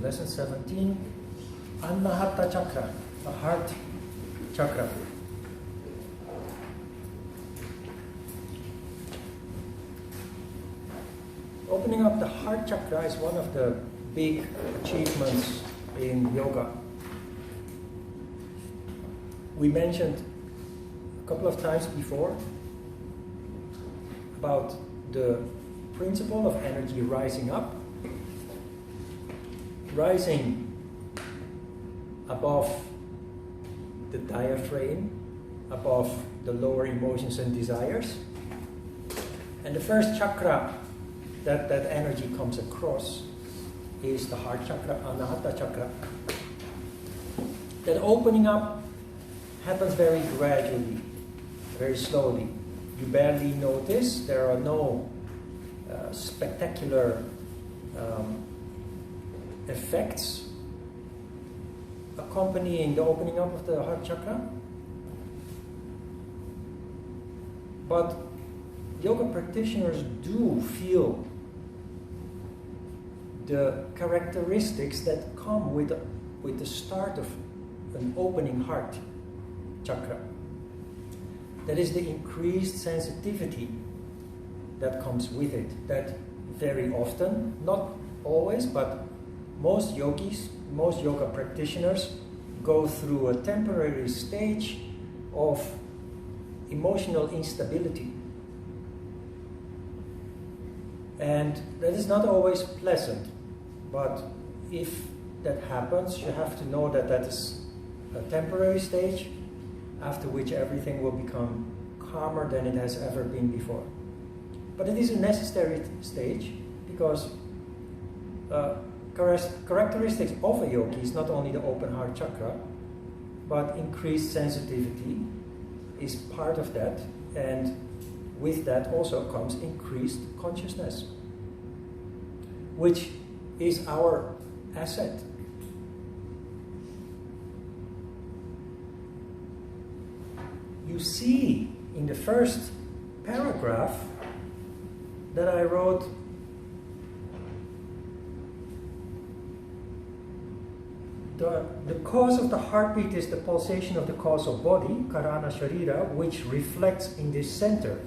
lesson 17, Anahata Chakra, the Heart Chakra. Opening up the Heart Chakra is one of the big achievements in yoga. We mentioned a couple of times before about the principle of energy rising up, rising above the diaphragm, above the lower emotions and desires. And the first chakra that energy comes across is the Heart Chakra, Anahata Chakra. That opening up happens very gradually, very slowly. You barely notice. There are no spectacular effects accompanying the opening up of the Heart Chakra. But yoga practitioners do feel the characteristics that come with the start of an opening heart chakra. That is the increased sensitivity that comes with it. That very often, not always, but most yogis, most yoga practitioners go through a temporary stage of emotional instability. And that is not always pleasant, but if that happens, you have to know that that is a temporary stage, after which everything will become calmer than it has ever been before. But it is a necessary stage, because characteristics of a yogi is not only the open heart chakra, but increased sensitivity is part of that, and with that also comes increased consciousness, which is our asset. You see in the first paragraph that I wrote, the cause of the heartbeat is the pulsation of the causal body, karana sharira, which reflects in this center.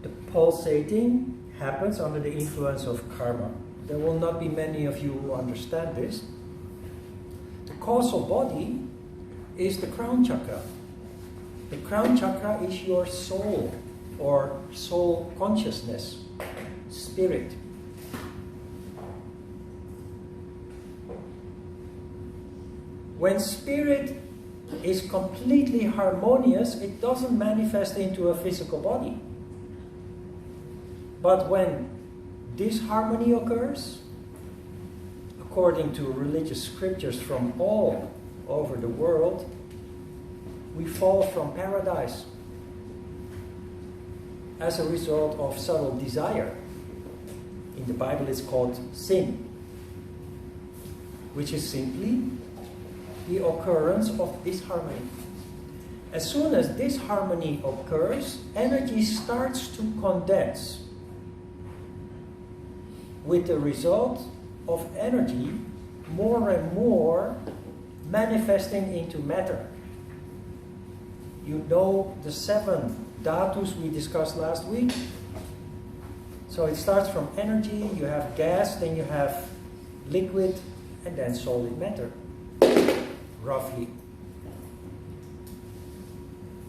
The pulsating happens under the influence of karma. There will not be many of you who understand this. The causal body is the crown chakra. The crown chakra is your soul, or soul consciousness, spirit. When spirit is completely harmonious, it doesn't manifest into a physical body. But when disharmony occurs, according to religious scriptures from all over the world, we fall from paradise as a result of subtle desire. In the Bible it's called sin, which is simply the occurrence of disharmony. As soon as disharmony occurs, energy starts to condense, with the result of energy more and more manifesting into matter. You know the 7 dhatus we discussed last week. So it starts from energy, you have gas, then you have liquid, and then solid matter, roughly.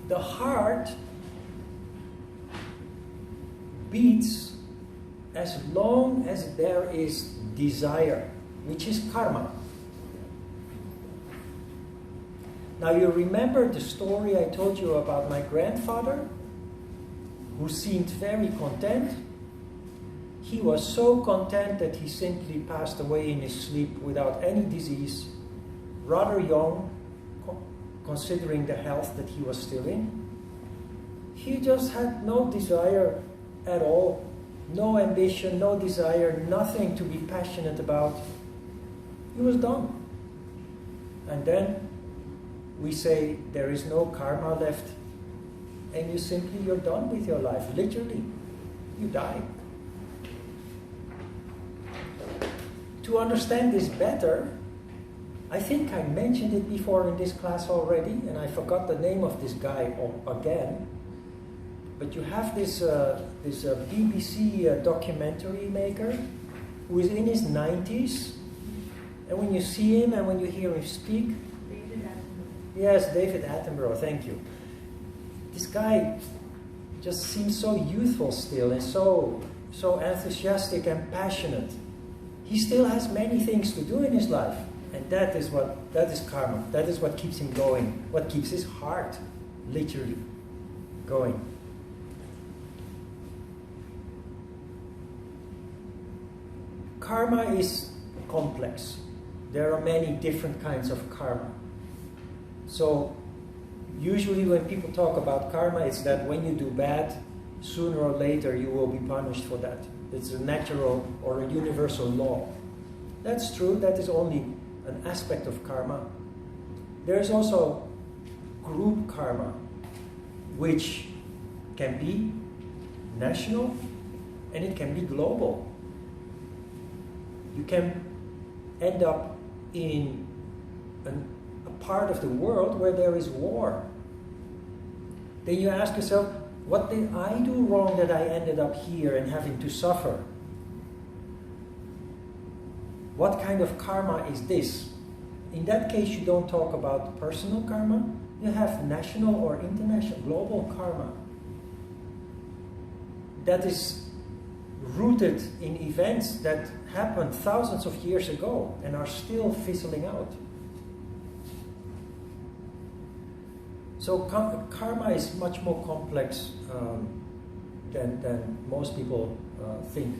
The heart beats as long as there is desire, which is karma. Now you remember the story I told you about my grandfather, who seemed very content. He was so content that he simply passed away in his sleep without any disease, rather young, considering the health that he was still in. He just had no desire at all. No ambition, no desire, nothing to be passionate about. He was done. And then we say there is no karma left, and you're done with your life. Literally, you die. to understand this better, I think I mentioned it before in this class already, and I forgot the name of this guy again. But you have this BBC documentary maker who is in his 90s, and when you see him and when you hear him speak, David Attenborough. Yes, David Attenborough, thank you. This guy just seems so youthful still and so enthusiastic and passionate. He still has many things to do in his life, and that is karma. That is what keeps him going, what keeps his heart literally going. Karma is complex. There are many different kinds of karma. So usually when people talk about karma, it's that when you do bad, sooner or later you will be punished for that. It's a natural or a universal law. That's true, that is only an aspect of karma. There is also group karma, which can be national and it can be global. You can end up in a part of the world where there is war. Then you ask yourself, what did I do wrong that I ended up here and having to suffer? What kind of karma is this? In that case, you don't talk about personal karma. You have national or international, global karma. That is rooted in events that happened thousands of years ago and are still fizzling out. So karma is much more complex than most people think.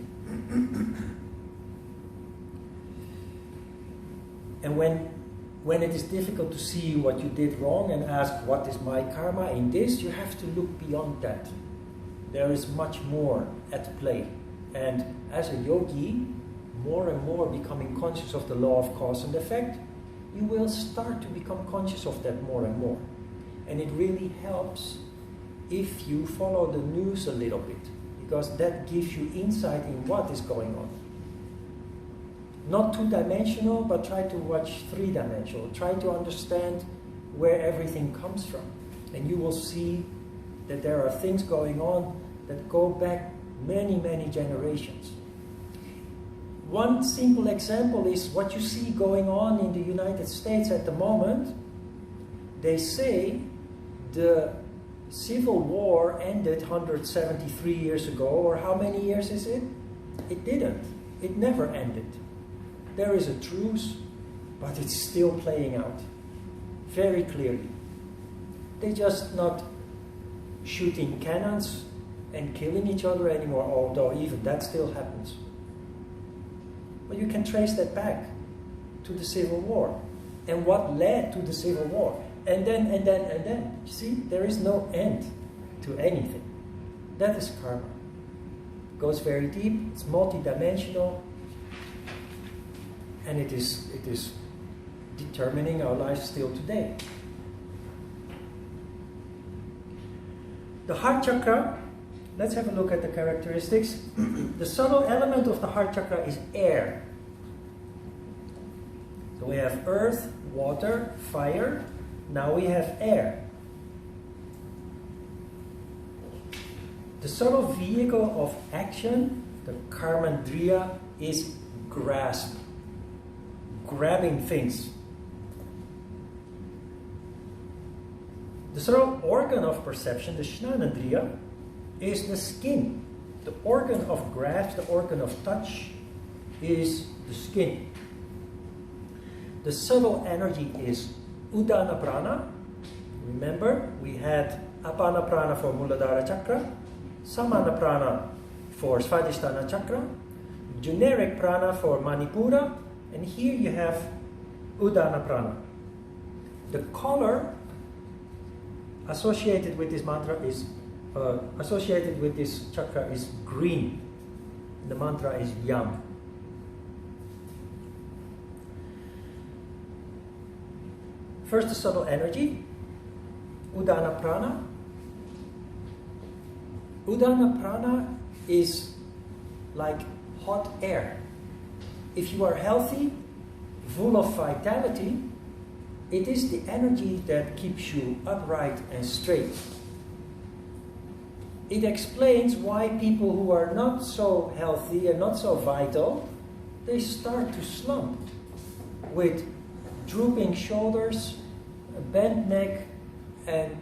And when it is difficult to see what you did wrong and ask, what is my karma in this, you have to look beyond that. There is much more at play. And as a yogi, more and more becoming conscious of the law of cause and effect, you will start to become conscious of that more and more. And it really helps if you follow the news a little bit, because that gives you insight in what is going on. Not two-dimensional, but try to watch three-dimensional. Try to understand where everything comes from. And you will see that there are things going on that go back many, many generations. One simple example is what you see going on in the United States at the moment. They say the Civil War ended 173 years ago, or how many years is it? It didn't. It never ended. There is a truce, but it's still playing out very clearly. They're just not shooting cannons and killing each other anymore, although even that still happens. But you can trace that back to the Civil War and what led to the Civil War. And then. You see, there is no end to anything. That is karma. It goes very deep, it's multidimensional, and it is determining our life still today. The Heart Chakra, let's have a look at the characteristics. The subtle element of the Heart Chakra is air. So we have earth, water, fire. Now we have air. The subtle vehicle of action, the karmandriya, is grasp. Grabbing things. The subtle organ of perception, the Jnanendriya, is the skin. The organ of grasp, the organ of touch, is the skin. The subtle energy is Udana Prana. Remember, we had Apana Prana for Muladhara Chakra, Samana Prana for Svadhisthana Chakra, generic prana for Manipura, and here you have Udana Prana. The color associated with this mantra is associated with this chakra is green. The mantra is Yam. First, the subtle energy, Udana Prana. Udana Prana is like hot air. if you are healthy, full of vitality, it is the energy that keeps you upright and straight. It explains why people who are not so healthy and not so vital, they start to slump with drooping shoulders, a bent neck, and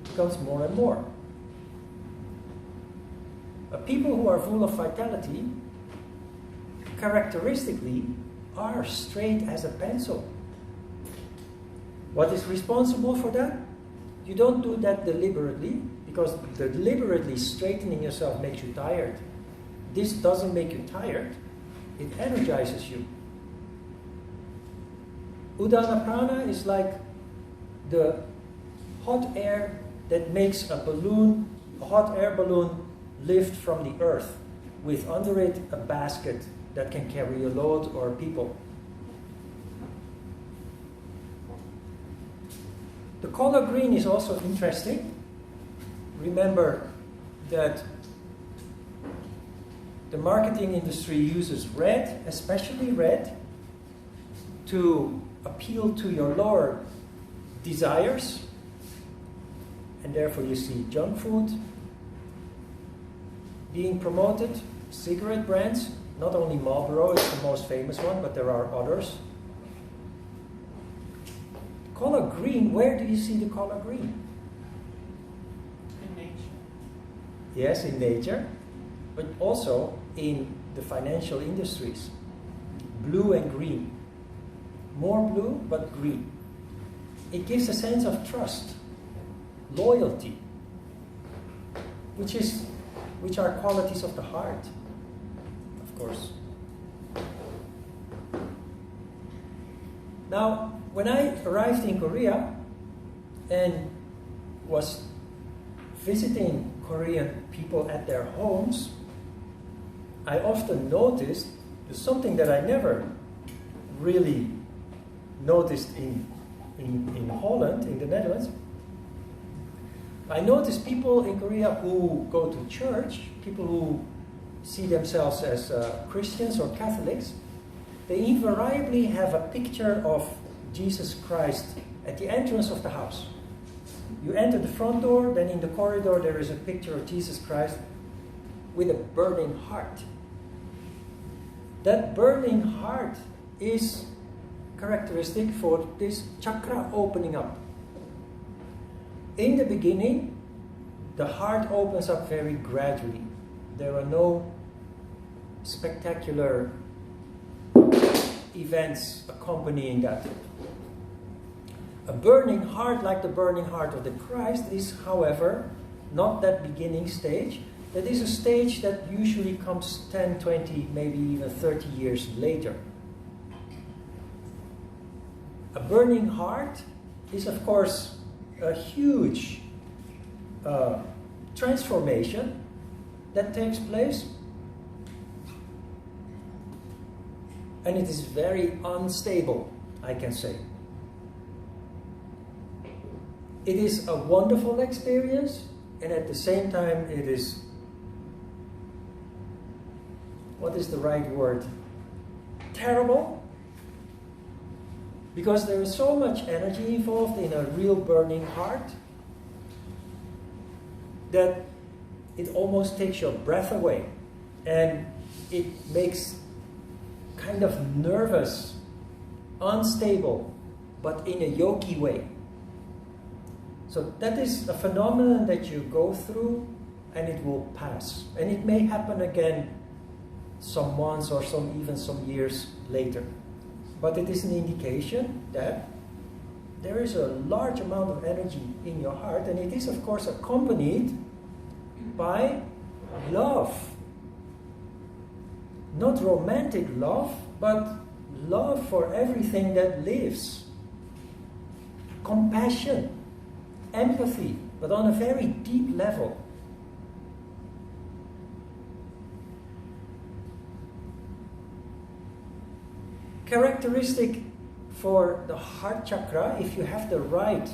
becomes more and more. People who are full of vitality characteristically are straight as a pencil. What is responsible for that? You don't do that deliberately, because deliberately straightening yourself makes you tired. This doesn't make you tired, it energizes you. Udana Prana is like the hot air that makes a hot air balloon lift from the earth, with under it a basket that can carry a load or people. The color green is also interesting. Remember that the marketing industry uses red, especially red, to appeal to your lower desires, and therefore you see junk food being promoted, cigarette brands, not only Marlboro is the most famous one, but there are others. Color green, where do you see the color green? In nature. Yes, in nature, but also in the financial industries. Blue and green. More blue, but green. It gives a sense of trust, loyalty, which are qualities of the heart, of course. Now, when I arrived in Korea and was visiting Korean people at their homes, I often noticed something that I never really noticed in Holland, in the Netherlands. I noticed people in Korea who go to church, people who see themselves as Christians or Catholics, they invariably have a picture of Jesus Christ at the entrance of the house. You enter the front door, then in the corridor there is a picture of Jesus Christ with a burning heart. That burning heart is characteristic for this chakra opening up. In the beginning, the heart opens up very gradually. There are no spectacular events accompanying that. A burning heart like the burning heart of the Christ is, however, not that beginning stage. That is a stage that usually comes 10, 20, maybe even 30 years later. A burning heart is, of course, a huge transformation that takes place, and it is very unstable, I can say. It is a wonderful experience, and at the same time it is, what is the right word? Terrible, because there is so much energy involved in a real burning heart that it almost takes your breath away, and it makes kind of nervous, unstable, but in a yogi way. So that is a phenomenon that you go through and it will pass. And it may happen again some months or even some years later. But it is an indication that there is a large amount of energy in your heart, and it is of course accompanied by love. Not romantic love, but love for everything that lives. Compassion, empathy, but on a very deep level. Characteristic for the heart chakra, if you have the right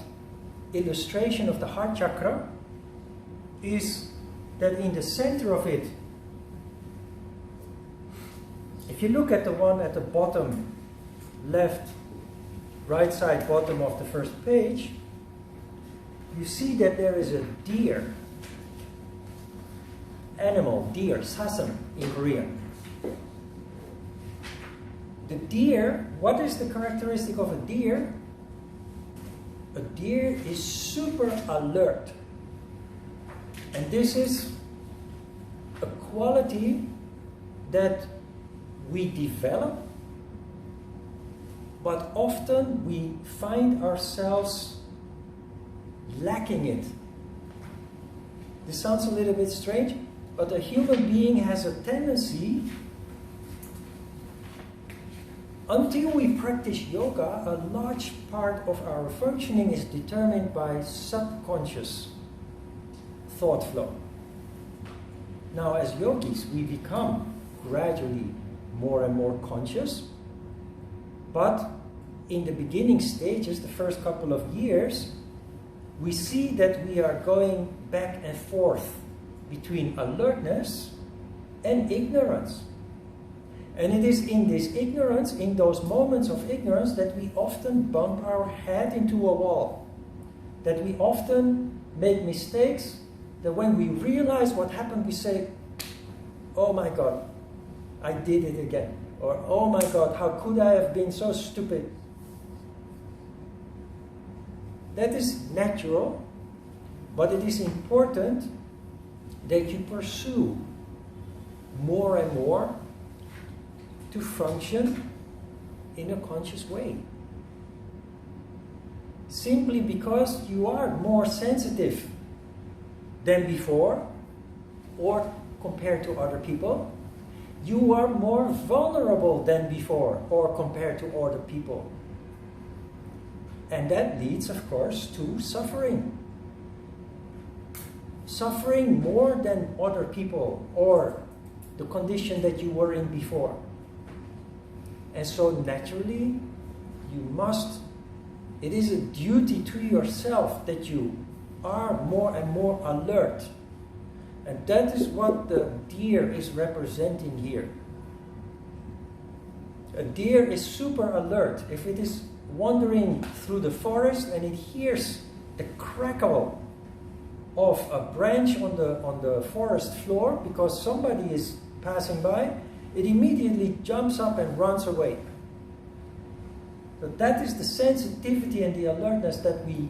illustration of the heart chakra, is that in the center of it If you look at the one at the bottom left, right side bottom of the first page, you see that there is a deer. Animal, deer, sasan in Korean. The deer, what is the characteristic of a deer? A deer is super alert. And this is a quality that we develop, but often we find ourselves lacking it. This sounds a little bit strange, but a human being has a tendency, until we practice yoga, a large part of our functioning is determined by subconscious thought flow. Now, as yogis, we become gradually more and more conscious, but in the beginning stages, the first couple of years, we see that we are going back and forth between alertness and ignorance. And it is in this ignorance, in those moments of ignorance, that we often bump our head into a wall. That we often make mistakes, that when we realize what happened, we say, oh my God, I did it again. Or, oh my God, how could I have been so stupid? That is natural, but it is important that you pursue more and more to function in a conscious way. Simply because you are more sensitive than before, or compared to other people, you are more vulnerable than before, or compared to other people. And that leads, of course, to suffering. Suffering more than other people, or the condition that you were in before. And so naturally, you must, it is a duty to yourself that you are more and more alert. And that is what the deer is representing here. A deer is super alert. If it is wandering through the forest and it hears the crackle of a branch on the forest floor because somebody is passing by, it immediately jumps up and runs away. But that is the sensitivity and the alertness that we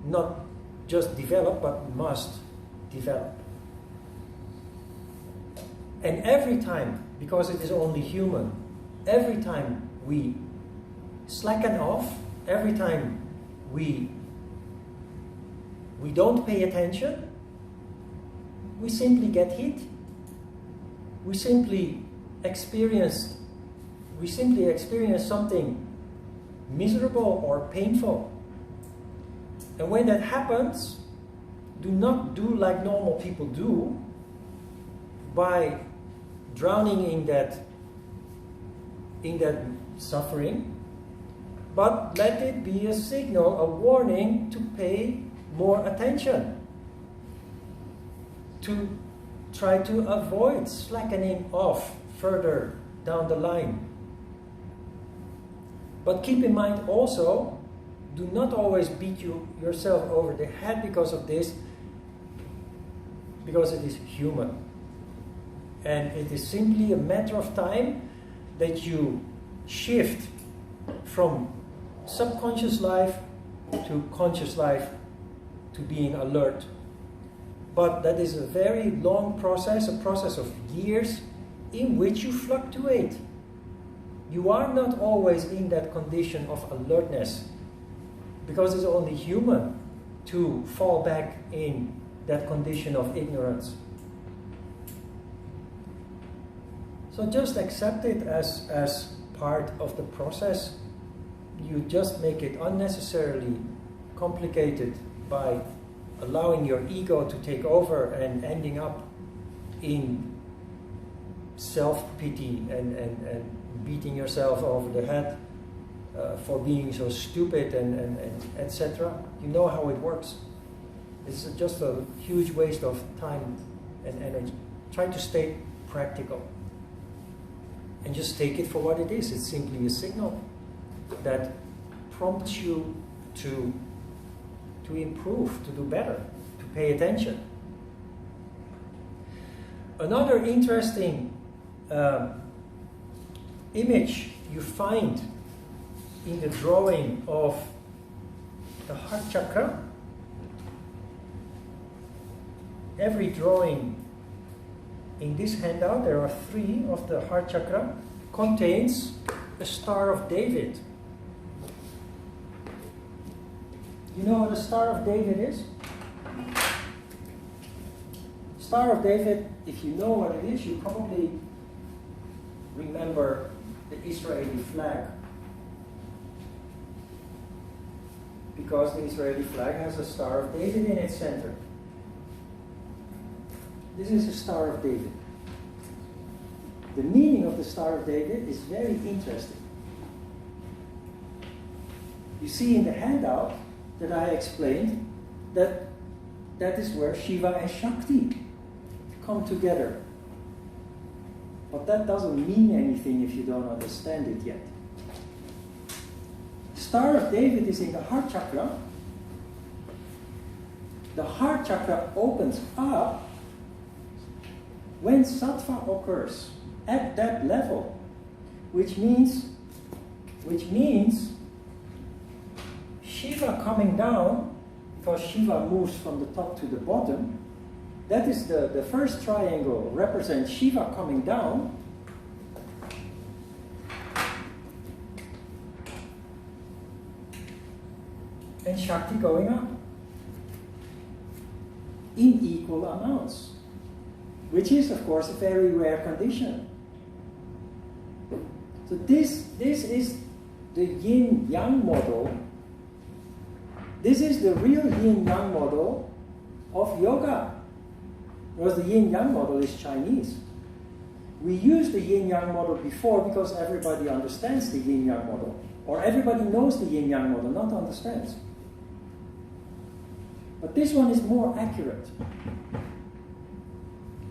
not just develop, but must develop. And every time, because it is only human, every time we slacken off, every time we don't pay attention, we simply get hit. We simply experience something miserable or painful. And when that happens, do not do like normal people do by drowning in that suffering, but let it be a signal, a warning to pay more attention, to try to avoid slackening off further down the line. But keep in mind also, do not always beat yourself over the head because of this, because it is human. And it is simply a matter of time that you shift from subconscious life to conscious life to being alert. But that is a very long process, a process of years in which you fluctuate. You are not always in that condition of alertness because it's only human to fall back in that condition of ignorance. So just accept it as part of the process. You just make it unnecessarily complicated by allowing your ego to take over and ending up in self-pity and beating yourself over the head for being so stupid and etc. You know how it works. It's just a huge waste of time and energy. Try to stay practical. And just take it for what it is. It's simply a signal that prompts you to improve, to do better, to pay attention. Another interesting image you find in the drawing of the Heart Chakra. Every drawing in this handout, there are 3 of the Heart Chakra, contains a Star of David. You know what a Star of David is? Star of David, if you know what it is, you probably remember the Israeli flag. Because the Israeli flag has a Star of David in its center. This is a Star of David. The meaning of the Star of David is very interesting. You see in the handout that I explained that is where Shiva and Shakti come together. But that doesn't mean anything if you don't understand it yet. Star of David is in the Heart Chakra. The Heart Chakra opens up when sattva occurs at that level, which means Shiva coming down, because Shiva moves from the top to the bottom. That is the first triangle represents Shiva coming down. And Shakti going up in equal amounts, which is, of course, a very rare condition. So this is the yin-yang model. This is the real yin-yang model of yoga, because the yin-yang model is Chinese. We used the yin-yang model before because everybody understands the yin-yang model, or everybody knows the yin-yang model, not understands. But this one is more accurate,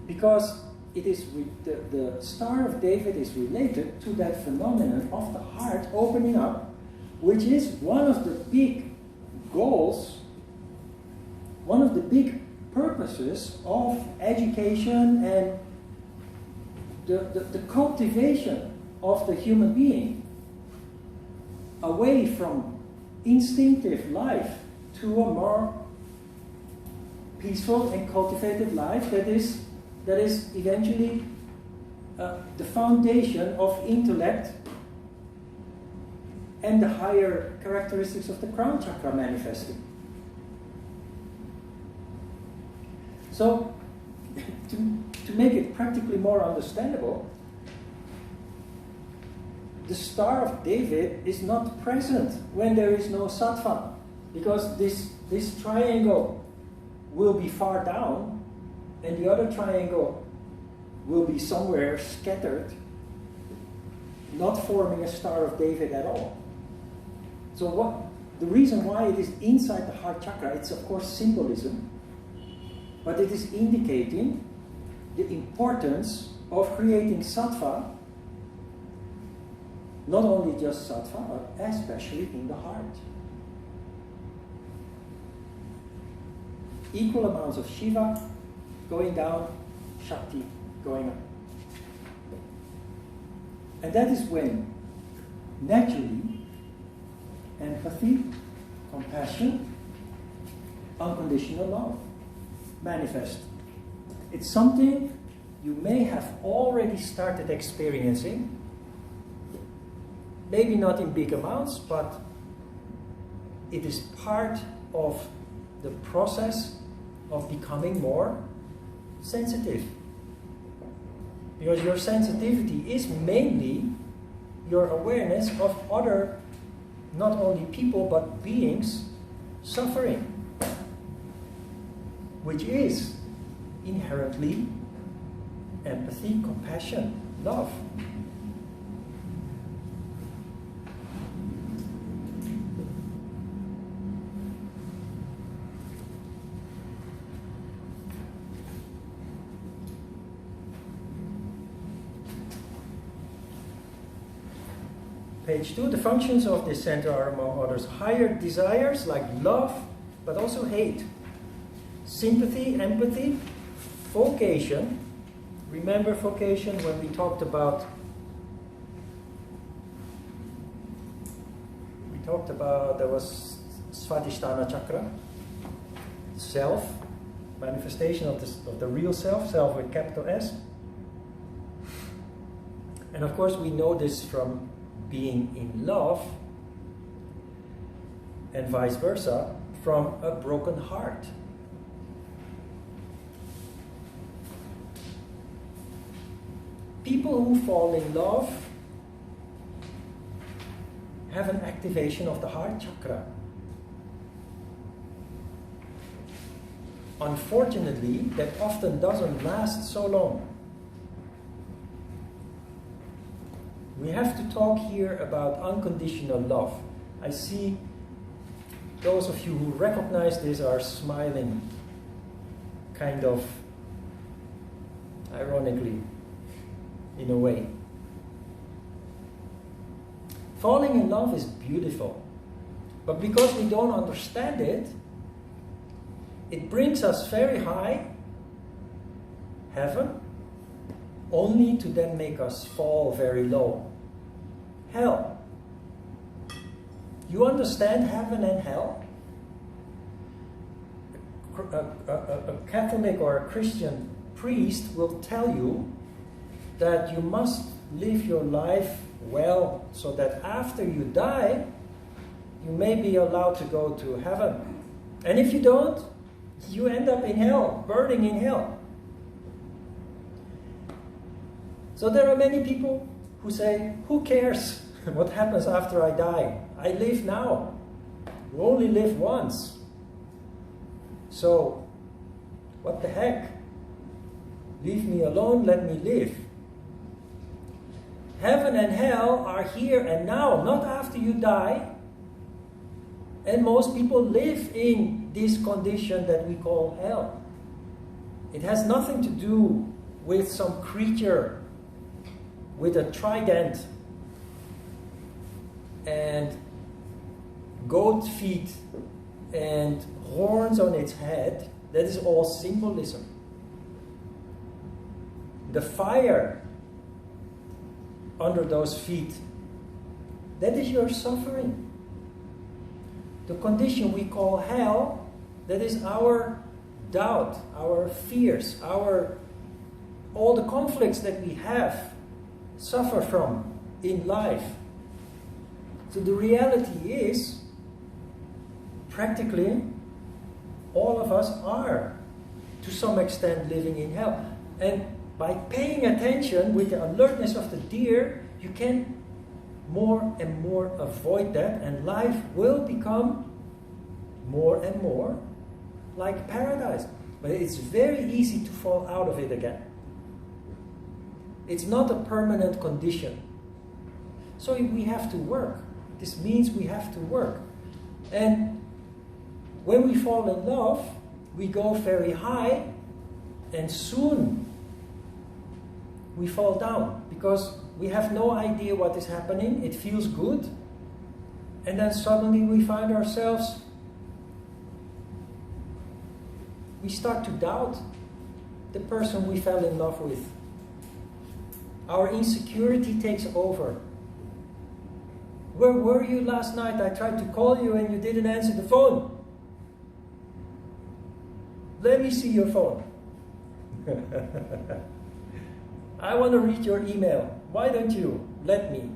because it is the Star of David is related to that phenomenon of the heart opening up, which is one of the big goals, one of the big purposes of education and the cultivation of the human being away from instinctive life to a more peaceful and cultivated life that is eventually the foundation of intellect and the higher characteristics of the crown chakra manifesting. So, to make it practically more understandable, the Star of David is not present when there is no sattva, because this triangle will be far down and the other triangle will be somewhere scattered, not forming a Star of David at all. So the reason why it is inside the heart chakra, it's of course symbolism, but it is indicating the importance of creating sattva, not only just sattva, but especially in the heart. Equal amounts of Shiva going down, Shakti going up. And that is when naturally empathy, compassion, unconditional love manifest. It's something you may have already started experiencing, maybe not in big amounts, but it is part of the process of becoming more sensitive. Because your sensitivity is mainly your awareness of other, not only people, but beings suffering, which is inherently empathy, compassion, love. Page 2, the functions of this center are, among others, higher desires like love, but also hate, sympathy, empathy, vocation. Remember vocation when we talked about there was Svatisthana Chakra, self, manifestation of the real self, self with capital S. And of course we know this from being in love, and vice versa, from a broken heart. People who fall in love have an activation of the Heart Chakra. Unfortunately, that often doesn't last so long. We have to talk here about unconditional love. I see those of you who recognize this are smiling, kind of ironically, in a way. Falling in love is beautiful, but because we don't understand it, it brings us very high, heaven, only to then make us fall very low. Hell. You understand heaven and hell? A Catholic or a Christian priest will tell you that you must live your life well so that after you die, you may be allowed to go to heaven. And if you don't, you end up in hell, burning in hell. So there are many people who say, who cares what happens after I die? I live now. You only live once. So, what the heck? Leave me alone, let me live. Heaven and hell are here and now, not after you die. And most people live in this condition that we call hell. It has nothing to do with some creature with a trident and goat feet and horns on its head. That is all symbolism. The fire under those feet, that is your suffering. The condition we call hell, that is our doubt, our fears, all the conflicts that we have, suffer from in life. So the reality is, practically, all of us are, to some extent, living in hell. And by paying attention with the alertness of the deer, you can more and more avoid that, and life will become more and more like paradise. But it's very easy to fall out of it again. It's not a permanent condition. So we have to work. This means we have to work. And when we fall in love, we go very high, and soon we fall down because we have no idea what is happening. It feels good. And then suddenly we find ourselves, we start to doubt the person we fell in love with. Our insecurity takes over. Where were you last night? I tried to call you and you didn't answer the phone. Let me see your phone. I want to read your email. Why don't you let me?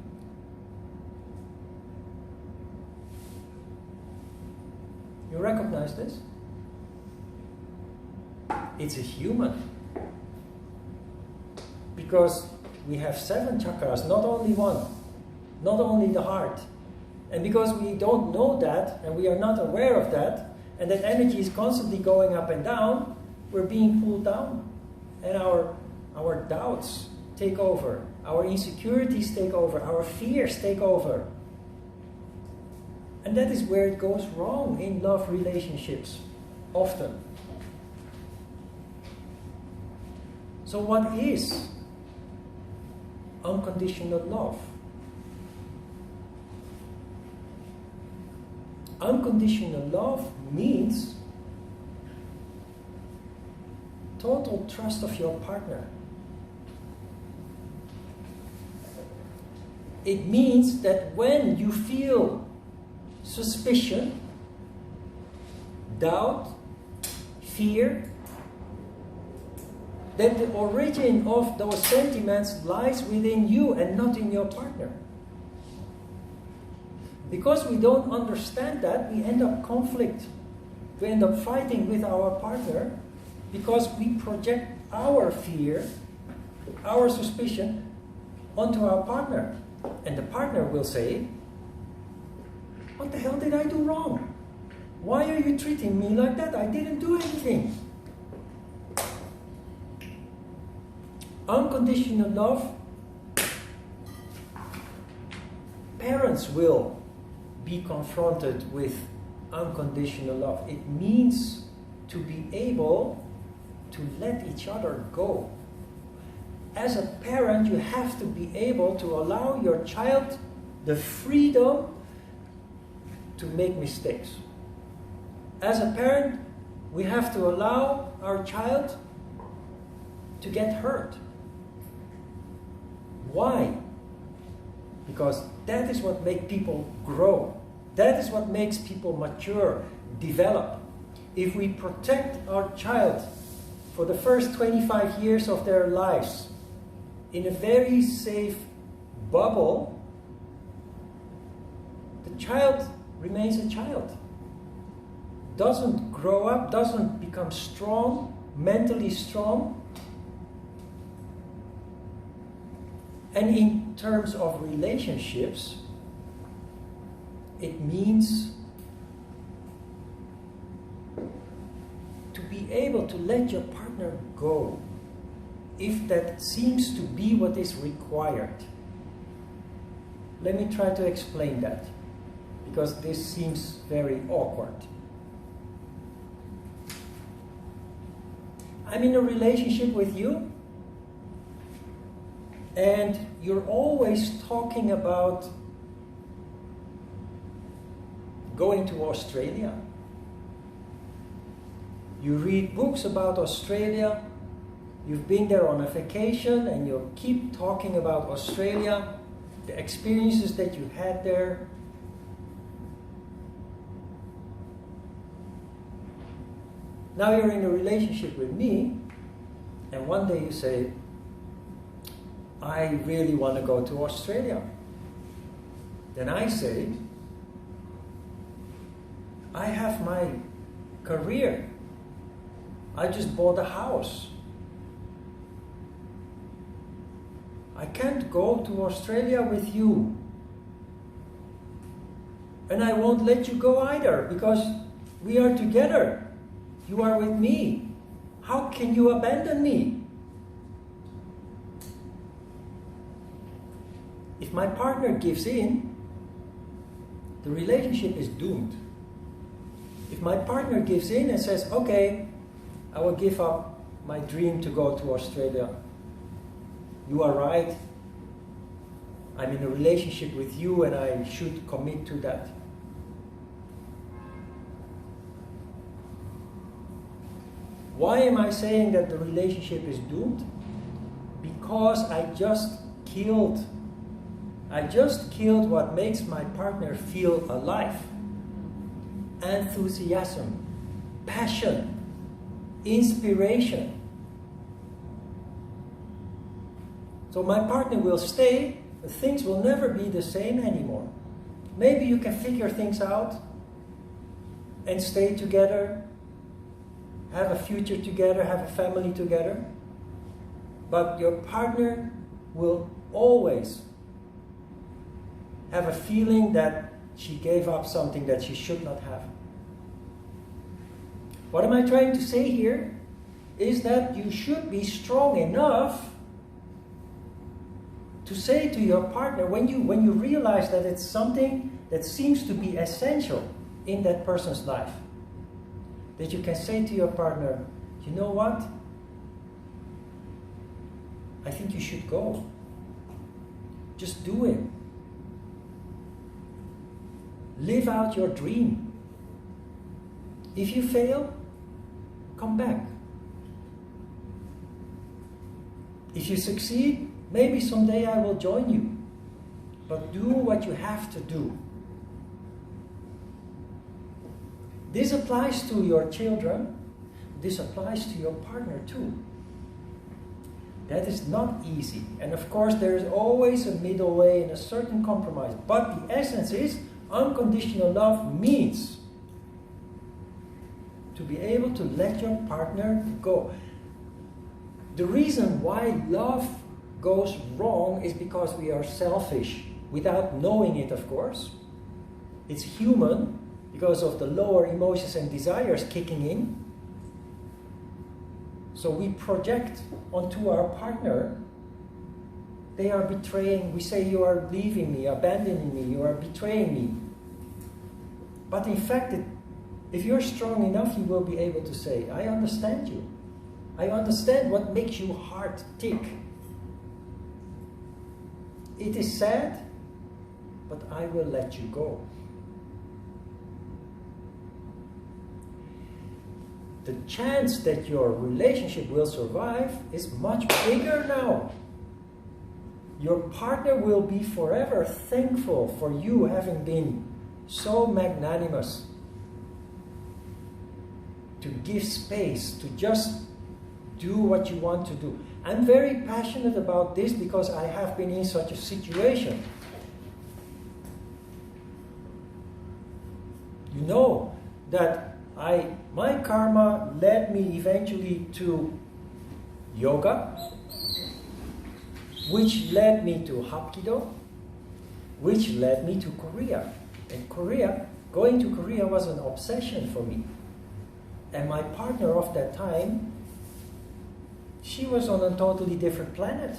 You recognize this? It's a human. Because we have 7 chakras, not only one. Not only the heart. And because we don't know that, and we are not aware of that, and that energy is constantly going up and down, we're being pulled down. And our doubts take over. Our insecurities take over. Our fears take over. And that is where it goes wrong in love relationships, often. So what is unconditional love? Unconditional love means total trust of your partner. It means that when you feel suspicion, doubt, fear, that the origin of those sentiments lies within you and not in your partner. Because we don't understand that, we end up conflict. We end up fighting with our partner because we project our fear, our suspicion onto our partner. And the partner will say, "What the hell did I do wrong? Why are you treating me like that? I didn't do anything." Unconditional love, parents will be confronted with unconditional love. It means to be able to let each other go. As a parent, you have to be able to allow your child the freedom to make mistakes. As a parent, we have to allow our child to get hurt. Why? Because that is what makes people grow. That is what makes people mature, develop. If we protect our child for the first 25 years of their lives in a very safe bubble, the child remains a child. Doesn't grow up, doesn't become strong, mentally strong. And in terms of relationships, it means to be able to let your partner go if that seems to be what is required. Let me try to explain that, because this seems very awkward. I'm in a relationship with you, and you're always talking about going to Australia. You read books about Australia, you've been there on a vacation, and you keep talking about Australia, the experiences that you had there. Now you're in a relationship with me, and one day you say, "I really want to go to Australia." Then I say, "I have my career. I just bought a house. I can't go to Australia with you. And I won't let you go either, because we are together. You are with me. How can you abandon me?" If my partner gives in, the relationship is doomed. If my partner gives in and says, "Okay, I will give up my dream to go to Australia. You are right. I'm in a relationship with you and I should commit to that." Why am I saying that the relationship is doomed? Because I just killed what makes my partner feel alive. Enthusiasm, passion, inspiration. So my partner will stay, but things will never be the same anymore. Maybe you can figure things out and stay together, have a future together, have a family together. But your partner will always have a feeling that she gave up something that she should not have. What am I trying to say here? Is that you should be strong enough to say to your partner, when you realize that it's something that seems to be essential in that person's life, that you can say to your partner, "You know what? I think you should go. Just do it. Live out your dream. If you fail, come back. If you succeed, maybe someday I will join you. But do what you have to do. This applies to your children. This applies to your partner too. That is not easy. And of course, there is always a middle way and a certain compromise. But the essence is, unconditional love means to be able to let your partner go. The reason why love goes wrong is because we are selfish, without knowing it, of course. It's human, because of the lower emotions and desires kicking in. So we project onto our partner, they are betraying, we say, you are leaving me, abandoning me, you are betraying me. But in fact, if you're strong enough, you will be able to say, I understand you. I understand what makes your heart tick. It is sad, but I will let you go. The chance that your relationship will survive is much bigger now. Your partner will be forever thankful for you having been so magnanimous to give space, to just do what you want to do. I'm very passionate about this because I have been in such a situation. You know that my karma led me eventually to yoga, which led me to Hapkido, which led me to Korea. And going to Korea was an obsession for me. And my partner of that time, she was on a totally different planet.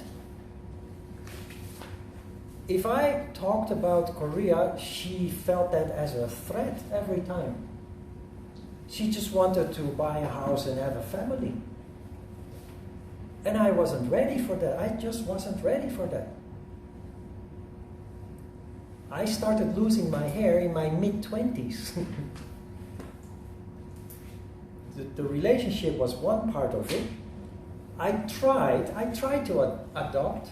If I talked about Korea, she felt that as a threat every time. She just wanted to buy a house and have a family. And I wasn't ready for that. I just wasn't ready for that. I started losing my hair in my mid-20s. The relationship was one part of it. I tried to adapt.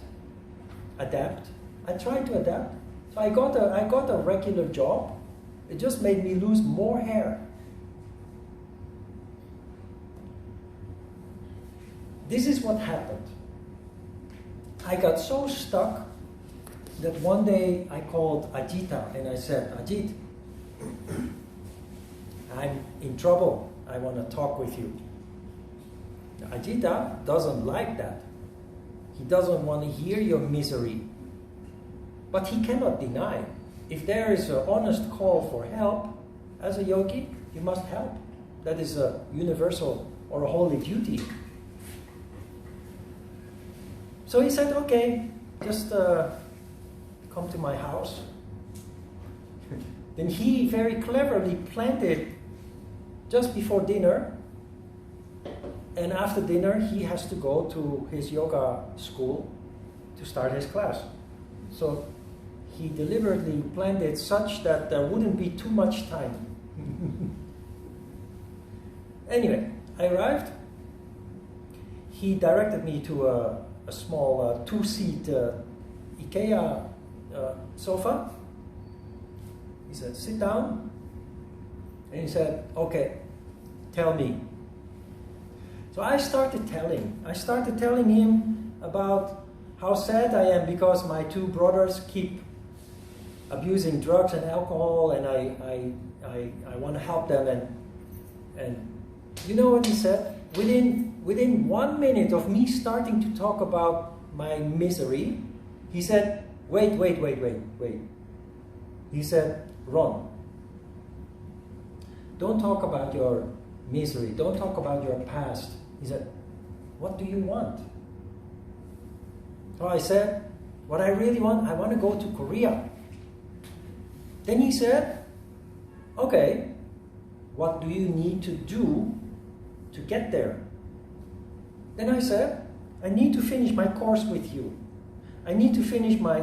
I tried to adapt. So I got a regular job. It just made me lose more hair. This is what happened. I got so stuck that one day I called Ajita and I said, Ajit, I'm in trouble. I want to talk with you. Ajita doesn't like that. He doesn't want to hear your misery. But he cannot deny. If there is an honest call for help, as a yogi, you must help. That is a universal or a holy duty. So he said, okay, just come to my house. Then he very cleverly planned it just before dinner. And after dinner, he has to go to his yoga school to start his class. So he deliberately planned it such that there wouldn't be too much time. Anyway, I arrived. He directed me to a small two-seat IKEA sofa. He said, sit down. And he said, okay, tell me. So I started telling him about how sad I am because my two brothers keep abusing drugs and alcohol, and I want to help them. And you know what he said? Within 1 minute of me starting to talk about my misery, he said, wait. He said, Ron, don't talk about your misery. Don't talk about your past. He said, what do you want? So I said, what I really want, I want to go to Korea. Then he said, okay, what do you need to do to get there? Then I said, I need to finish my course with you. I need to finish my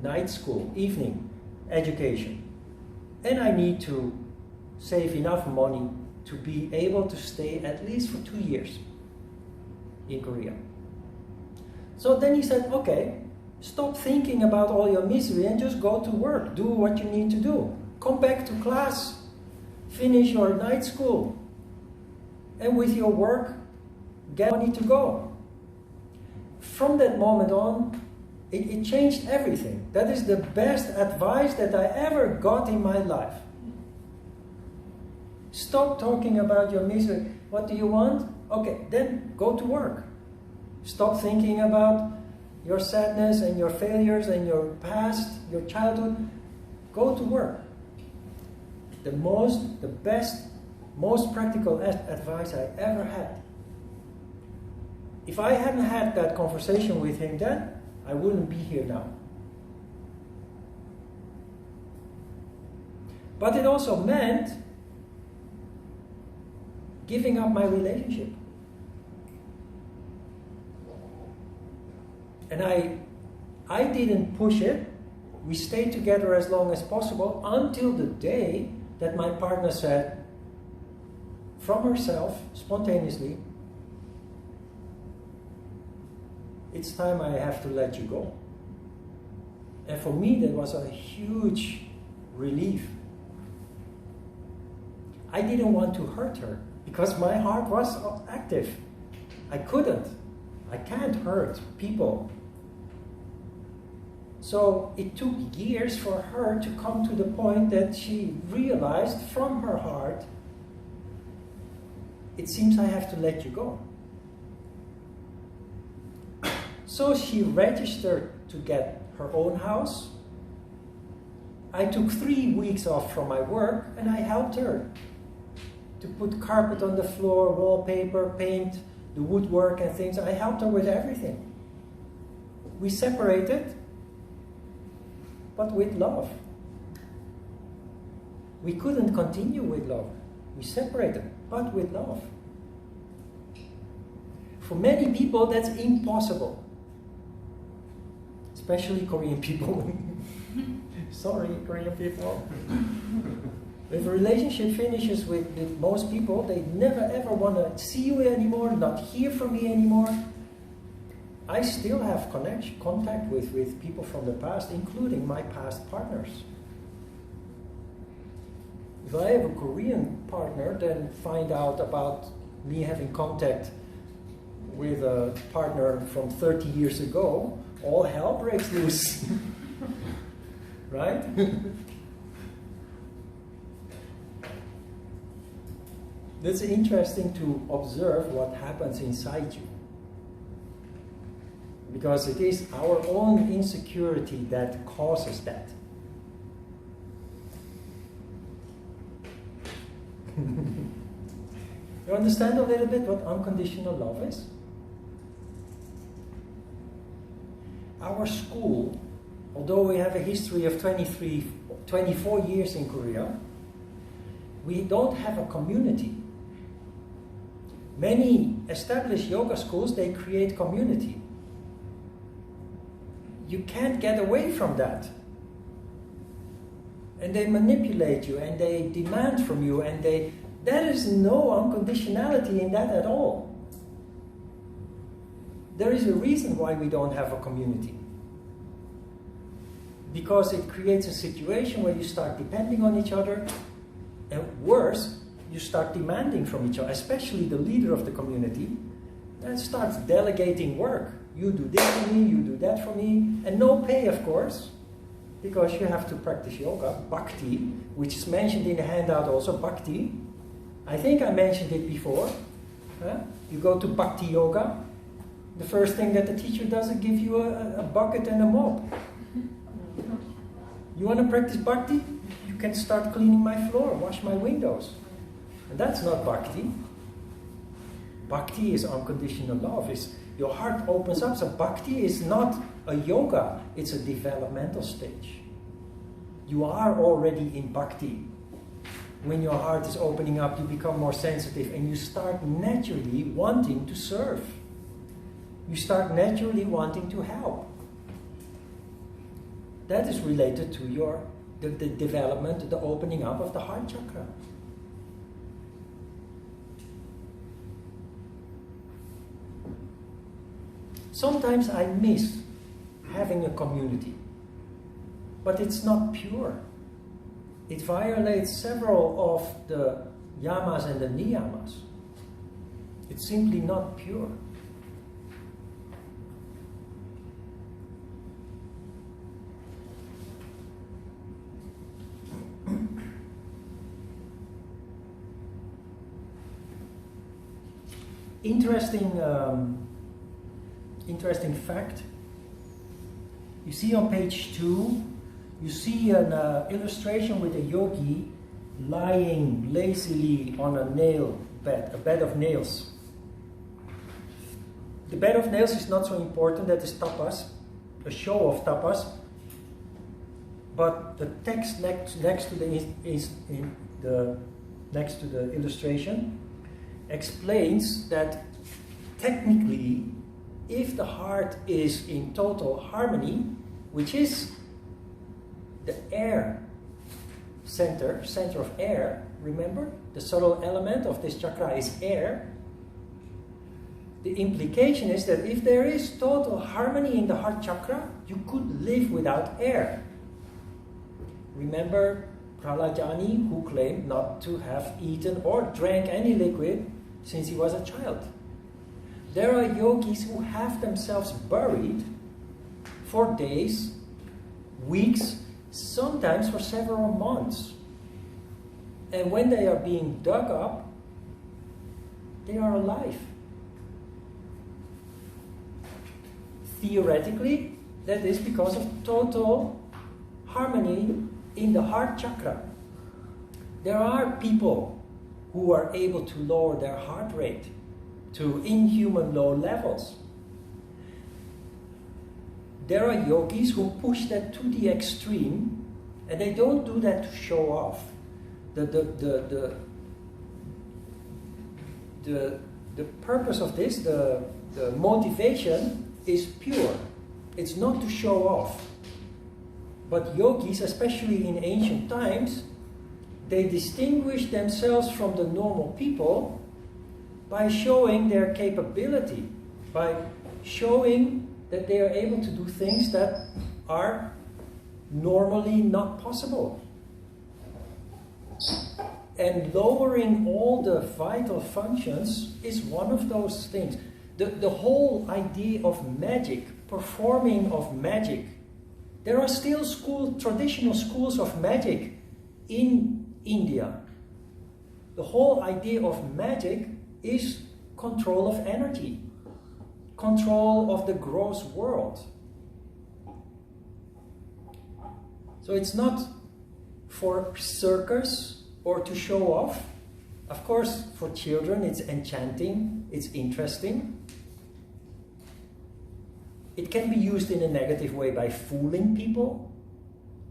night school, evening education. And I need to save enough money to be able to stay at least for 2 years in Korea. So then he said, okay, stop thinking about all your misery and just go to work. Do what you need to do. Come back to class. Finish your night school. And with your work, get money to go. From that moment on, it changed everything. That is the best advice that I ever got in my life. Stop talking about your misery. What do you want? Okay, then go to work. Stop thinking about your sadness and your failures and your past, your childhood. Go to work. The best, most practical advice I ever had. If I hadn't had that conversation with him then, I wouldn't be here now. But it also meant giving up my relationship. And I didn't push it. We stayed together as long as possible until the day that my partner said, from herself, spontaneously, it's time I have to let you go. And for me, that was a huge relief. I didn't want to hurt her because my heart was active. I can't hurt people. So it took years for her to come to the point that she realized from her heart, it seems I have to let you go. So she registered to get her own house. I took 3 weeks off from my work and I helped her to put carpet on the floor, wallpaper, paint, the woodwork and things. I helped her with everything. We separated, but with love. We couldn't continue with love. We separated, but with love. For many people, that's impossible. Especially Korean people. Sorry, Korean people. If a relationship finishes with most people, they never ever want to see you anymore, not hear from me anymore. I still have contact with people from the past, including my past partners. If I have a Korean partner, then find out about me having contact with a partner from 30 years ago, all hell breaks loose. Right? It's interesting to observe what happens inside you. Because it is our own insecurity that causes that. You understand a little bit what unconditional love is? Our school, although we have a history of 24 years in Korea, we don't have a community. Many established yoga schools, they create community. You can't get away from that. And they manipulate you and they demand from you and there is no unconditionality in that at all. There is a reason why we don't have a community. Because it creates a situation where you start depending on each other, and worse, you start demanding from each other, especially the leader of the community, and starts delegating work. You do this for me, you do that for me, and no pay, of course, because you have to practice yoga, bhakti, which is mentioned in the handout also, bhakti. I think I mentioned it before. You go to bhakti yoga, the first thing that the teacher does is give you a bucket and a mop. You want to practice bhakti? You can start cleaning my floor, wash my windows. And that's not bhakti. Bhakti is unconditional love. Your heart opens up. So bhakti is not a yoga, it's a developmental stage. You are already in bhakti. When your heart is opening up, you become more sensitive and you start naturally wanting to serve. You start naturally wanting to help. That is related to the development, the opening up of the heart chakra. Sometimes I miss having a community, but it's not pure. It violates several of the yamas and the niyamas. It's simply not pure. Interesting fact. You see on page 2, you see an illustration with a yogi lying lazily on a bed of nails. The bed of nails is not so important, that is tapas, a show of tapas. But the text next to the illustration explains that technically, if the heart is in total harmony, which is the air center of air, remember? The subtle element of this chakra is air. The implication is that if there is total harmony in the heart chakra, you could live without air. Remember Prahlajani, who claimed not to have eaten or drank any liquid since he was a child. There are yogis who have themselves buried for days, weeks, sometimes for several months. And when they are being dug up, they are alive. Theoretically, that is because of total harmony in the heart chakra. There are people who are able to lower their heart rate to inhuman low levels. There are yogis who push that to the extreme, and they don't do that to show off. The purpose of this, the motivation is pure. It's not to show off. But yogis, especially in ancient times, they distinguished themselves from the normal people by showing their capability, by showing that they are able to do things that are normally not possible. And lowering all the vital functions is one of those things. The whole idea of magic, performing of magic, there are still traditional schools of magic in India. The whole idea of magic is control of energy, control of the gross world. So it's not for circus or to show off. Of course, for children it's enchanting, it's interesting. It can be used in a negative way by fooling people.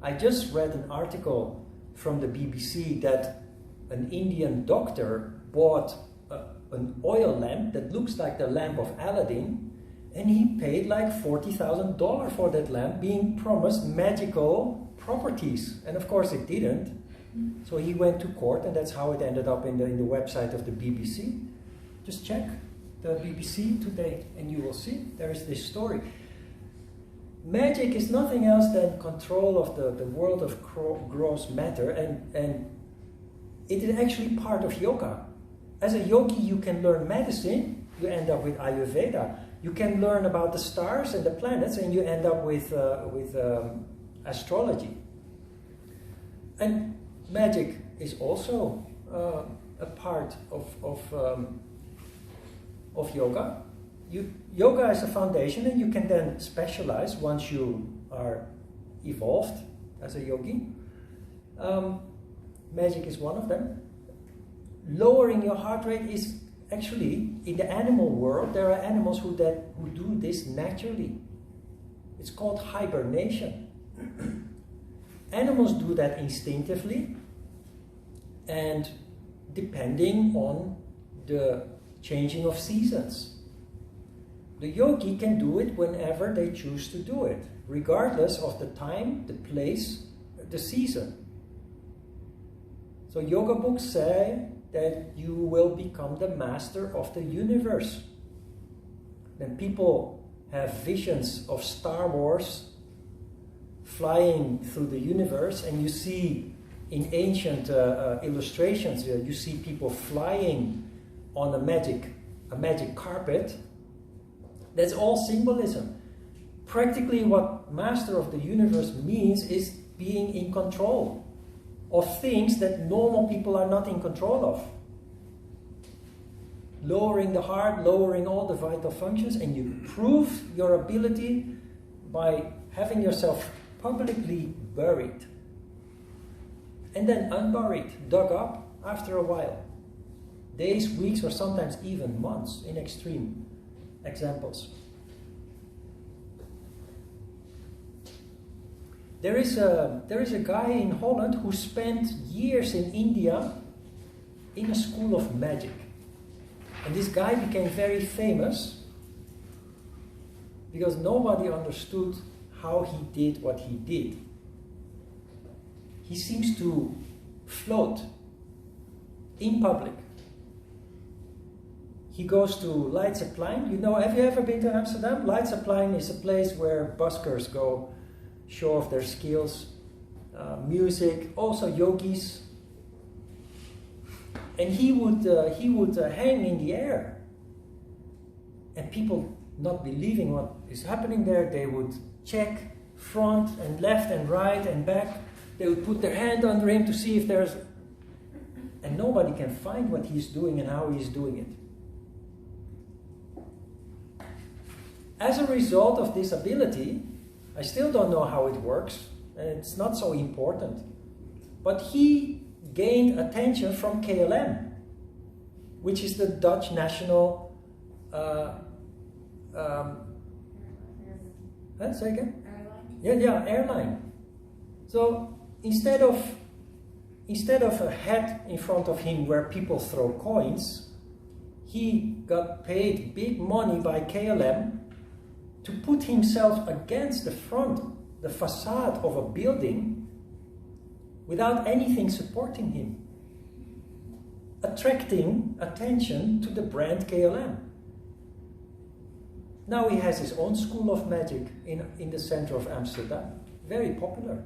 I just read an article from the BBC that an Indian doctor bought an oil lamp that looks like the lamp of Aladdin, and he paid like $40,000 for that lamp, being promised magical properties. And of course it didn't. So he went to court, and that's how it ended up in the website of the BBC. Just check the BBC today and you will see there is this story. Magic is nothing else than control of the world of gross matter, and it is actually part of yoga. As a yogi, you can learn medicine, you end up with Ayurveda. You can learn about the stars and the planets, and you end up with astrology. And magic is also a part of yoga. Yoga is a foundation, and you can then specialize once you are evolved as a yogi. Magic is one of them. Lowering your heart rate is actually, in the animal world, there are animals who do this naturally. It's called hibernation. Animals do that instinctively, and depending on the changing of seasons. The yogi can do it whenever they choose to do it, regardless of the time, the place, the season. So yoga books say that you will become the master of the universe. Then people have visions of Star Wars flying through the universe, and you see in ancient illustrations, you see people flying on a magic carpet. That's all symbolism. Practically what Master of the Universe means is being in control of things that normal people are not in control of. Lowering the heart, lowering all the vital functions, and you prove your ability by having yourself publicly buried. And then unburied, dug up after a while. Days, weeks, or sometimes even months in extreme examples. There is a guy in Holland who spent years in India in a school of magic. And this guy became very famous because nobody understood how he did what he did. He seems to float in public. He goes to Leidseplein. Have you ever been to Amsterdam? Leidseplein is a place where buskers go show off their skills, music, also yogis. And he would hang in the air. And people not believing what is happening there, they would check front and left and right and back. They would put their hand under him to see if there's... And nobody can find what he's doing and how he's doing it. As a result of this ability, I still don't know how it works, and it's not so important. But he gained attention from KLM, which is the Dutch national... say again? Airline? Yeah, airline. So instead of a hat in front of him where people throw coins, he got paid big money by KLM to put himself against the front, the facade of a building without anything supporting him, attracting attention to the brand KLM. Now he has his own school of magic in the center of Amsterdam. Very popular.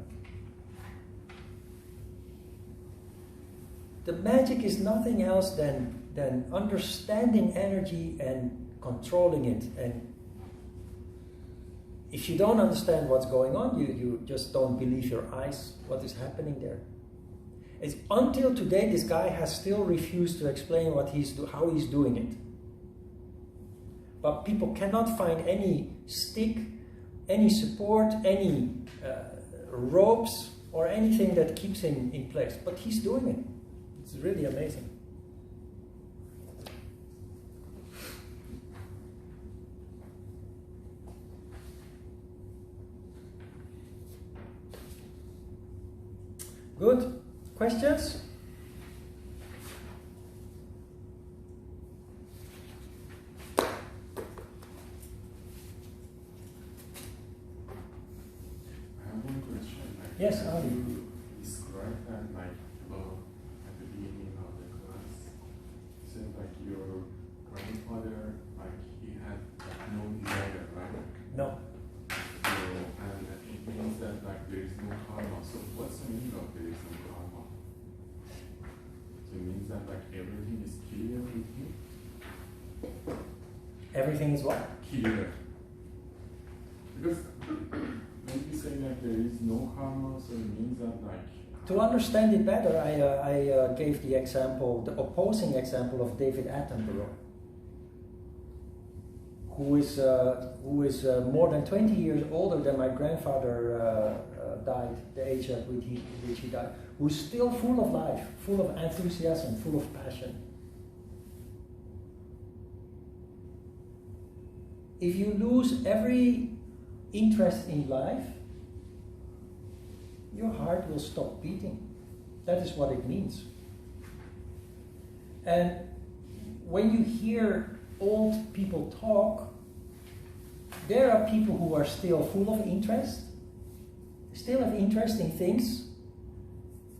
The magic is nothing else than understanding energy and controlling it. And if you don't understand what's going on, you just don't believe your eyes, what is happening there. It's until today, this guy has still refused to explain how he's doing it. But people cannot find any stick, any support, any ropes, or anything that keeps him in place. But he's doing it. It's really amazing. Good. Questions? Yes, Ali. You described that at the beginning of the class. You said your grandfather, he had no desire, right? No. So, and it means that there is no karma. So what's the meaning of there is no karma? So it means that everything is clear with him? Everything is what? Clear. Because when you say there is no karma, so it means that To understand it better, I gave the opposing example of David Attenborough, who is more than 20 years older than my grandfather died, the age at which he died, who's still full of life, full of enthusiasm, full of passion. If you lose every interest in life, your heart will stop beating. That is what it means. And when you hear old people talk, there are people who are still full of interest, still have interest in things,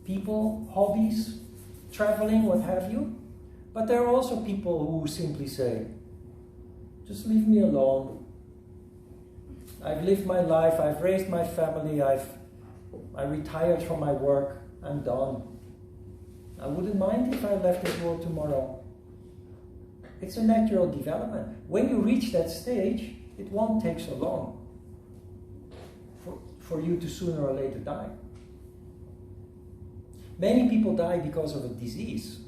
people, hobbies, traveling, what have you. But there are also people who simply say, just leave me alone. I've lived my life, I've raised my family, I retired from my work, I'm done. I wouldn't mind if I left this world tomorrow. It's a natural development. When you reach that stage, it won't take so long for you to sooner or later die. Many people die because of a disease.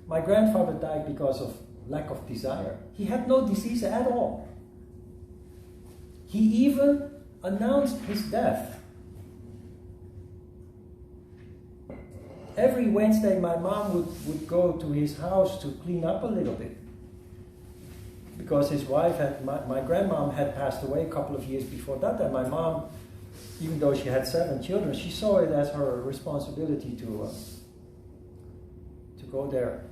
My grandfather died because of lack of desire. He had no disease at all. He even announced his death. Every Wednesday my mom would go to his house to clean up a little bit. Because his wife my grandmom had passed away a couple of years before that, and my mom, even though she had 7 children, she saw it as her responsibility to go there.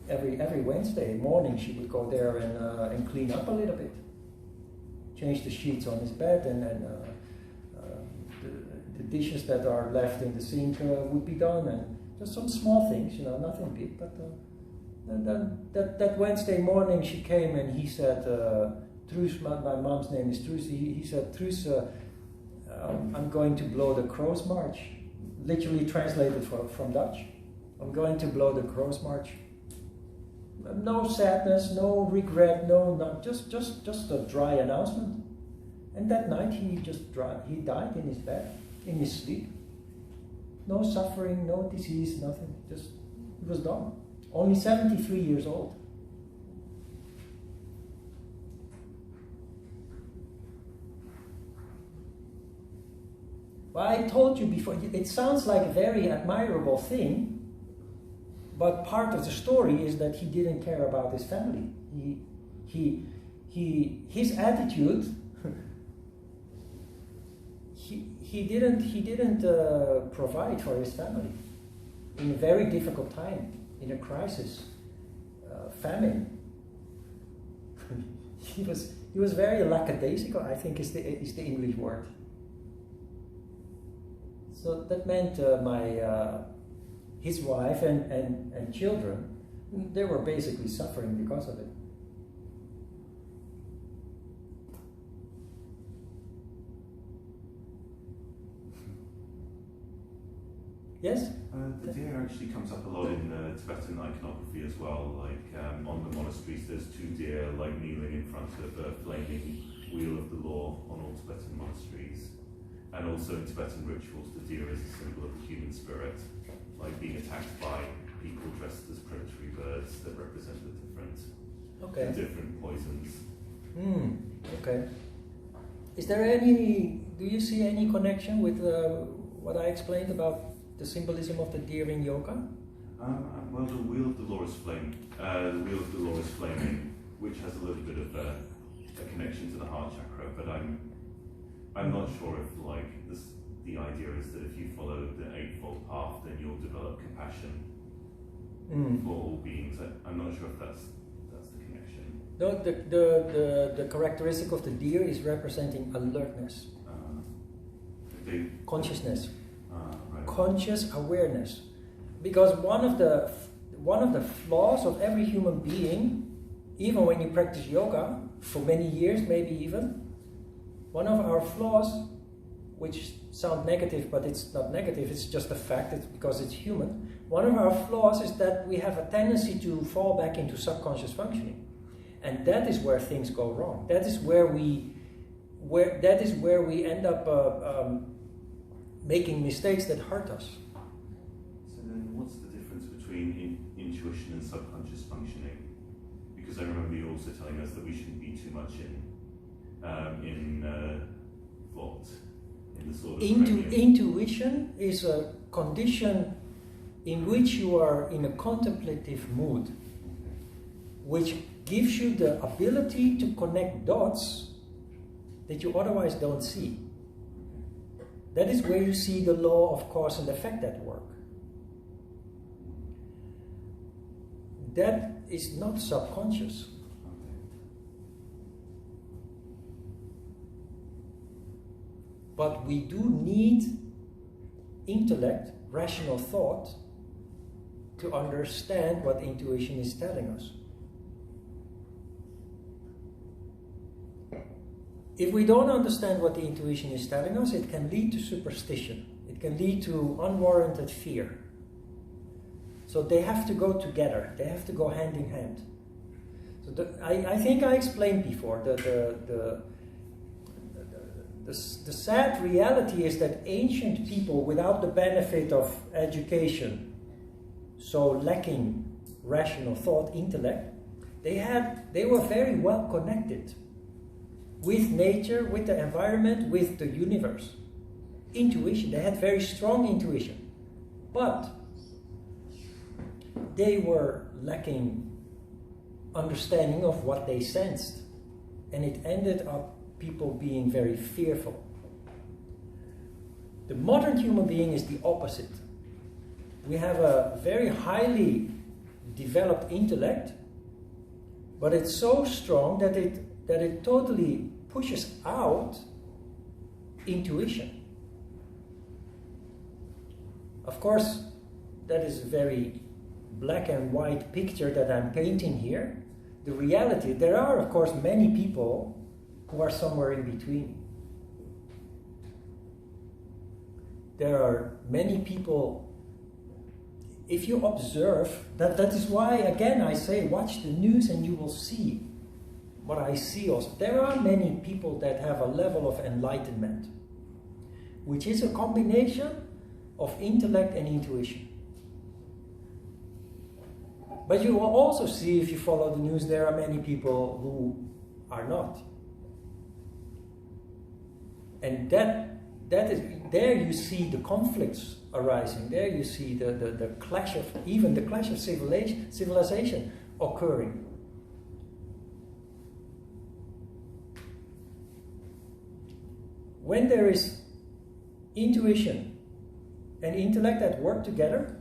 Every Wednesday morning she would go there and clean up a little bit. Change the sheets on his bed, and the dishes that are left in the sink would be done, and just some small things, nothing big. But that Wednesday morning she came and he said, Truus, my mom's name is Truus, he said, Truus, I'm going to blow the Crow's March. Literally translated from Dutch. I'm going to blow the Crow's March. No sadness, no regret, just a dry announcement. And that night he died in his bed, in his sleep. No suffering, no disease, nothing. Just, it was done. Only 73 years old. Well, I told you before, it sounds like a very admirable thing, but part of the story is that he didn't care about his family. His attitude, he didn't provide for his family in a very difficult time, in a crisis, famine. He was very lackadaisical, I think is the English word. So that meant his wife and children, they were basically suffering because of it. Yes? The deer actually comes up a lot in Tibetan iconography as well. Like on the monasteries, there's 2 deer like kneeling in front of a flaming wheel of the law on all Tibetan monasteries. And also in Tibetan rituals, the deer is a symbol of the human spirit, like being attacked by people dressed as predatory birds that represent the different poisons. Okay. Is there do you see any connection with what I explained about the symbolism of the deer in yoga? Well, the wheel of the law is flame. The wheel of the law is flaming, which has a little bit of a connection to the heart chakra, but I'm not sure if the idea is that if you follow the Eightfold Path, then you'll develop compassion for all beings. I'm not sure if that's the connection. No, the characteristic of the deer is representing alertness, consciousness, right. Conscious awareness. Because one of the flaws of every human being, even when you practice yoga for many years, maybe even, one of our flaws, which sound negative, but it's not negative, it's just a fact, it's because it's human. One of our flaws is that we have a tendency to fall back into subconscious functioning. And that is where things go wrong. That is where we end up making mistakes that hurt us. So then what's the difference between intuition and subconscious functioning? Because I remember you also telling us that we shouldn't be too much in thought, in the sort of intuition is a condition in which you are in a contemplative mood, which gives you the ability to connect dots that you otherwise don't see. That is where you see the law of cause and effect at work. That is not subconscious. But we do need intellect, rational thought, to understand what intuition is telling us. if we don't understand what the intuition is telling us, it can lead to superstition. It can lead to unwarranted fear. So they have to go together. They have to go hand in hand. So I think I explained before, the sad reality is that ancient people, without the benefit of education, so lacking rational thought, intellect, they were very well connected with nature, with the environment, with the universe. Intuition, they had very strong intuition. But they were lacking understanding of what they sensed. And it ended up people being very fearful. The modern human being is the opposite. We have a very highly developed intellect, but it's so strong that it totally pushes out intuition. Of course, that is a very black and white picture that I'm painting here. The reality, there are of course many people who are somewhere in between. There are many people, if you observe, that is why again I say watch the news and you will see what I see also. There are many people that have a level of enlightenment, which is a combination of intellect and intuition. But you will also see, if you follow the news, there are many people who are not. And that is, there you see the conflicts arising. There you see the clash of, even the clash of civilization occurring. When there is intuition and intellect that work together,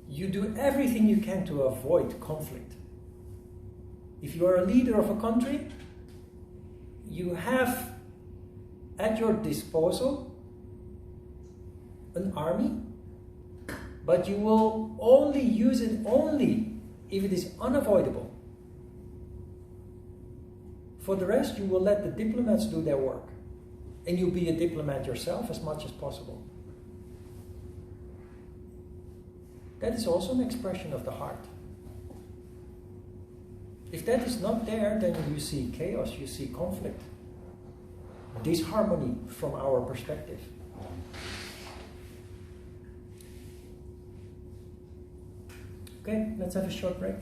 you do everything you can to avoid conflict. If you are a leader of a country, you have at your disposal an army, but you will only use it if it is unavoidable. For the rest, you will let the diplomats do their work. And you'll be a diplomat yourself as much as possible. That is also an expression of the heart. If that is not there, then you see chaos, you see conflict, disharmony from our perspective. Okay, let's have a short break.